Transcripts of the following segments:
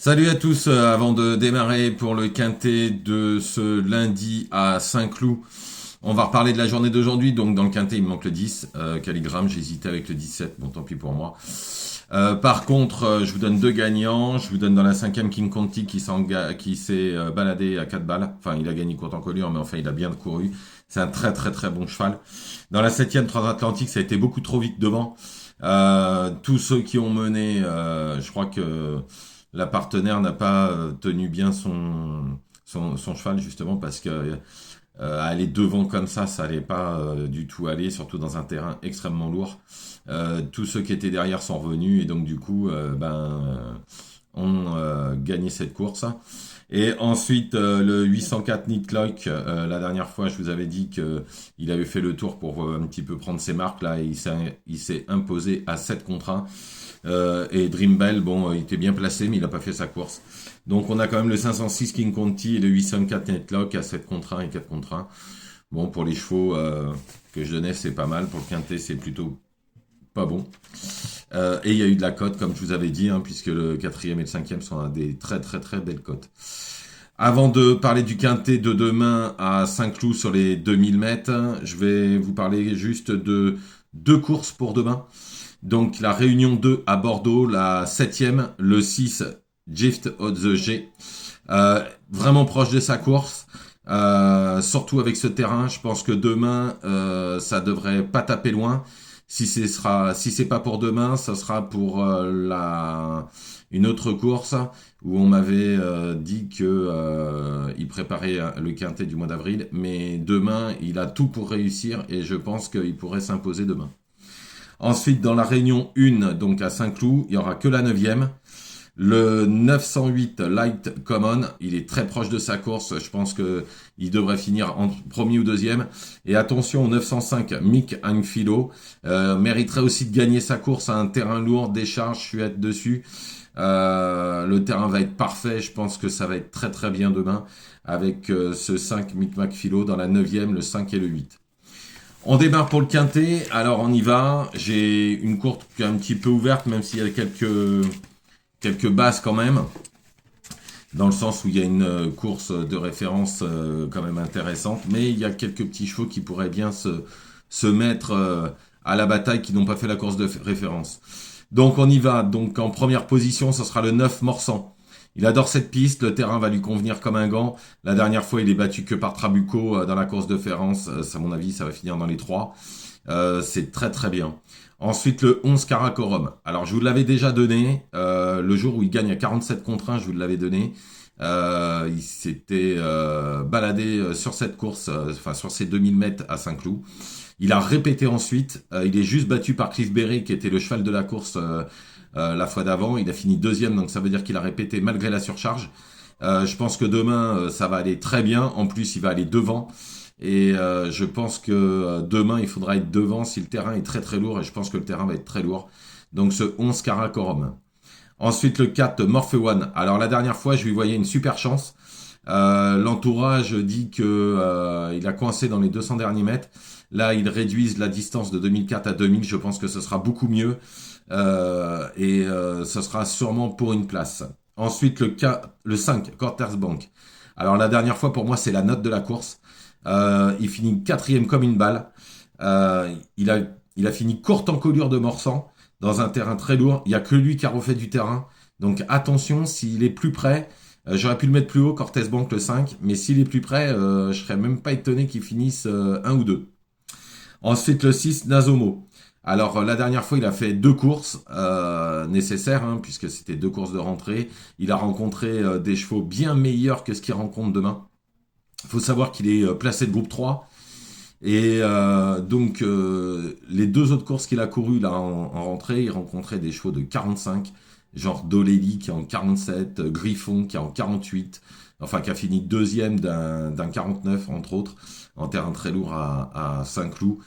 Salut à tous, avant de démarrer pour le quintet de ce lundi à Saint-Cloud, on va reparler de la journée d'aujourd'hui. Donc dans le quintet il me manque le 10, Calligramme, j'hésitais avec le 17, bon tant pis pour moi. Par contre, je vous donne deux gagnants, je vous donne dans la cinquième King Conti qui s'est baladé à 4 balles, enfin il a gagné courte encolure mais enfin il a bien couru, c'est un très très très bon cheval. Dans la septième Transatlantique ça a été beaucoup trop vite devant. Tous ceux qui ont mené, je crois que la partenaire n'a pas tenu bien son cheval justement parce que aller devant comme ça allait pas du tout aller, surtout dans un terrain extrêmement lourd. Tous ceux qui étaient derrière sont revenus et donc du coup ont gagné cette course. Et ensuite le 804 Nick Loic, la dernière fois je vous avais dit que il avait fait le tour pour un petit peu prendre ses marques là, et il s'est imposé à 7 contre 1. Et Dream Bell, bon, il était bien placé, mais il n'a pas fait sa course. Donc on a quand même le 506 King Conti et le 804 Netlock à 7 contre 1 et 4 contre 1. Bon, pour les chevaux que je donnais, c'est pas mal. Pour le quintet, c'est plutôt pas bon. Et il y a eu de la cote, comme je vous avais dit, puisque le quatrième et le cinquième sont à des très très très belles cotes. Avant de parler du quintet de demain à Saint-Cloud sur les 2000 mètres, je vais vous parler juste de deux courses pour demain. Donc la Réunion 2 à Bordeaux, la septième, le 6, Gift of the G. Vraiment proche de sa course, surtout avec ce terrain. Je pense que demain, ça devrait pas taper loin. Si c'est pas pour demain, ça sera pour une autre course où on m'avait dit que il préparait le quintet du mois d'avril. Mais demain, il a tout pour réussir et je pense qu'il pourrait s'imposer demain. Ensuite, dans la Réunion 1, donc à Saint-Cloud, il y aura que la 9e. Le 908 Light Common, il est très proche de sa course. Je pense que il devrait finir en premier ou deuxième. Et attention au 905 Mick Angfilo, mériterait aussi de gagner sa course à un terrain lourd, des charges, je suis dessus. Le terrain va être parfait. Je pense que ça va être très très bien demain avec ce 5 Mick Macphilo dans la 9e, le 5 et le 8. On démarre pour le quintet, alors on y va. J'ai une course qui est un petit peu ouverte, même s'il y a quelques bases quand même, dans le sens où il y a une course de référence quand même intéressante, mais il y a quelques petits chevaux qui pourraient bien se mettre à la bataille, qui n'ont pas fait la course de référence. Donc on y va, donc en première position, ce sera le 9 Morsan. Il adore cette piste, le terrain va lui convenir comme un gant. La dernière fois, il est battu que par Trabucco dans la course de référence. À mon avis, ça va finir dans les 3. C'est très très bien. Ensuite, le 11 Karakorum. Alors, je vous l'avais déjà donné. Le jour où il gagne à 47 contre 1, je vous l'avais donné. Il s'était baladé sur cette course, enfin sur ces 2000 mètres à Saint-Cloud. Il a répété ensuite. Il est juste battu par Cliff Berry, qui était le cheval de la course la fois d'avant. Il a fini deuxième, donc ça veut dire qu'il a répété malgré la surcharge. Je pense que demain, ça va aller très bien. En plus, il va aller devant. Et je pense que demain, il faudra être devant si le terrain est très très lourd. Et je pense que le terrain va être très lourd. Donc ce 11 Karakorum. Ensuite, le 4 Morphewan. Alors la dernière fois, je lui voyais une super chance. L'entourage dit que il a coincé dans les 200 derniers mètres. Là, ils réduisent la distance de 2004 à 2000. Je pense que ce sera beaucoup mieux. Ce sera sûrement pour une place. Ensuite, le 5, Corters Bank. Alors la dernière fois, pour moi, c'est la note de la course. Il finit quatrième comme une balle. Il a fini courte encolure de Morsan dans un terrain très lourd. Il n'y a que lui qui a refait du terrain. Donc attention, s'il est plus près, j'aurais pu le mettre plus haut, Cortez Bank le 5, mais s'il est plus près, je serais même pas étonné qu'il finisse 1 ou 2. Ensuite, le 6, Nazomo. Alors, la dernière fois, il a fait 2 courses nécessaires, puisque c'était 2 courses de rentrée. Il a rencontré des chevaux bien meilleurs que ce qu'il rencontre demain. Il faut savoir qu'il est placé de groupe 3. Et donc, les 2 autres courses qu'il a courues là en rentrée, il rencontrait des chevaux de 45, genre Doleli qui est en 47, Griffon qui est en 48, enfin qui a fini deuxième d'un 49 entre autres, en terrain très lourd à Saint-Cloud.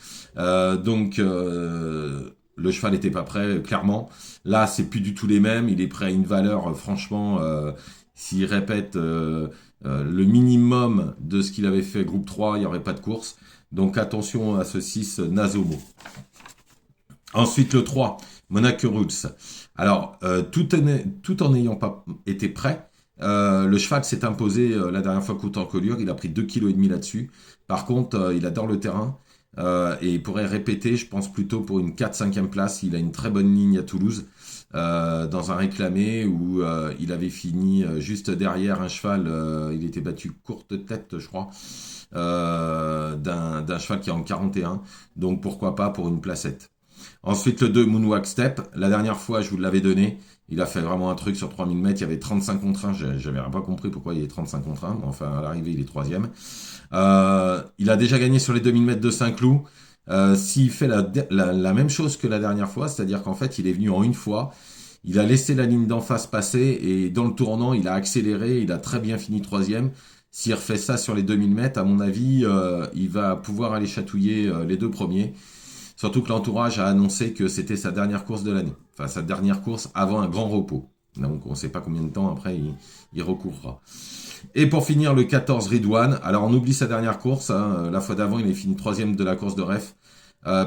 Le cheval n'était pas prêt, clairement. Là, c'est plus du tout les mêmes. Il est prêt à une valeur, franchement, s'il répète le minimum de ce qu'il avait fait groupe 3, il n'y aurait pas de course. Donc attention à ce 6 Nazomo. Ensuite le 3, Monaco Roots. Alors, tout en n'ayant pas été prêt, le cheval s'est imposé la dernière fois contre Collioure. Il a pris 2,5 kg là-dessus. Par contre, il adore le terrain. Et il pourrait répéter, je pense plutôt pour une 4-5e place. Il a une très bonne ligne à Toulouse, dans un réclamé où il avait fini juste derrière un cheval. Il était battu courte tête, je crois, d'un cheval qui est en 41. Donc pourquoi pas pour une placette. Ensuite, le 2, Moonwalk Step. La dernière fois, je vous l'avais donné. Il a fait vraiment un truc sur 3000 mètres. Il y avait 35 contre 1. J'avais pas compris pourquoi il y avait 35 contre 1. Mais enfin, à l'arrivée, il est troisième. Il a déjà gagné sur les 2000 mètres de Saint-Cloud. S'il fait la même chose que la dernière fois, c'est-à-dire qu'en fait, il est venu en une fois. Il a laissé la ligne d'en face passer et dans le tournant, il a accéléré. Il a très bien fini troisième. S'il refait ça sur les 2000 mètres, à mon avis, il va pouvoir aller chatouiller les deux premiers. Surtout que l'entourage a annoncé que c'était sa dernière course de l'année. Enfin, sa dernière course avant un grand repos. Donc, on ne sait pas combien de temps après il recourra. Et pour finir, le 14 Ridwan. Alors, on oublie sa dernière course. Hein. La fois d'avant, il est fini troisième de la course de ref.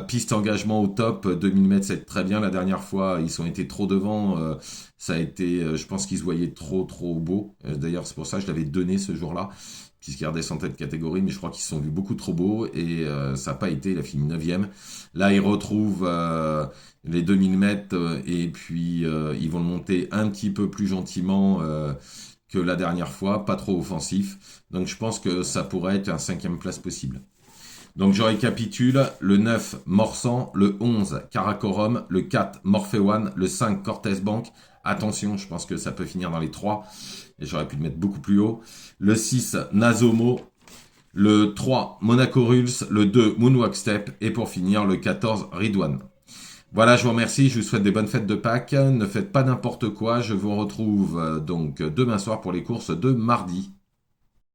Piste engagement au top, 2000 mètres, c'est très bien. La dernière fois, ils ont été trop devant. Ça a été, je pense qu'ils se voyaient trop beau. D'ailleurs, c'est pour ça que je l'avais donné ce jour-là, puisqu'il redescendait de catégorie, mais je crois qu'ils se sont vus beaucoup trop beaux et ça n'a pas été. Il a fini 9e. Là, il retrouve les 2000 mètres et puis ils vont le monter un petit peu plus gentiment que la dernière fois, pas trop offensif. Donc, je pense que ça pourrait être un 5e place possible. Donc je récapitule, le 9 Morsan, le 11 Karakorum, le 4 Morphewan, le 5 Cortez Bank. Attention, je pense que ça peut finir dans les 3. Et j'aurais pu le mettre beaucoup plus haut. Le 6 Nazomo, le 3 Monaco Rules, le 2 Moonwalk Step. Et pour finir, le 14 Ridwan. Voilà, je vous remercie, je vous souhaite des bonnes fêtes de Pâques. Ne faites pas n'importe quoi. Je vous retrouve donc demain soir pour les courses de mardi.